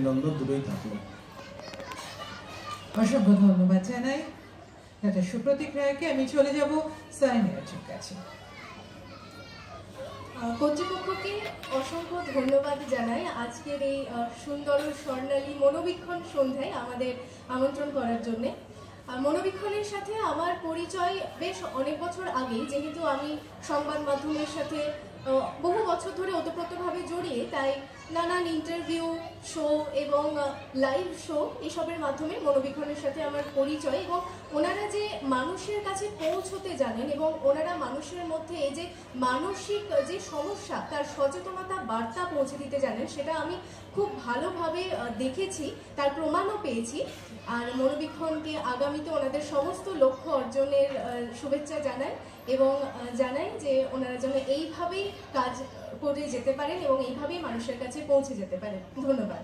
অভিনন্দন দুটোই থাকলো। অসংখ্য ধন্যবাদ জানাই ডাক্তার সুপ্রতীক রায়কে। আমি চলে যাব সাইনিয়ার কাছে। কর্তৃপক্ষকে অসংখ্য ধন্যবাদ জানাই আজকের এই সুন্দর স্বর্ণালী মনোবীক্ষণ সন্ধ্যায় আমাদের আমন্ত্রণ করার জন্যে। মনোবীক্ষণের সাথে আমার পরিচয় বেশ অনেক বছর আগেই, যেহেতু আমি সংবাদ মাধ্যমের সাথে বহু বছর ধরে ওতপ্রোতভাবে জড়িয়ে, তাই নানান ইন্টারভিউ, শো এবং লাইভ শো এসবের মাধ্যমে মনোবীক্ষণের সাথে আমার পরিচয়। এবং ওনারা যে মানুষের কাছে পৌঁছতে জানেন এবং ওনারা মানুষের মধ্যে এই যে মানসিক যে সমস্যা তার সচেতনতা বার্তা পৌঁছে দিতে জানেন, সেটা আমি খুব ভালোভাবে দেখেছি, তার প্রমাণও পেয়েছি। আর মনোবীক্ষণকে আগামীতে ওনাদের সমস্ত লক্ষ্য অর্জনের শুভেচ্ছা জানাই এবং জানাই যে ওনারা যেন এইভাবেই কাজ করে যেতে পারেন এবং এইভাবেই মানুষের কাছে পৌঁছে যেতে পারেন। ধন্যবাদ।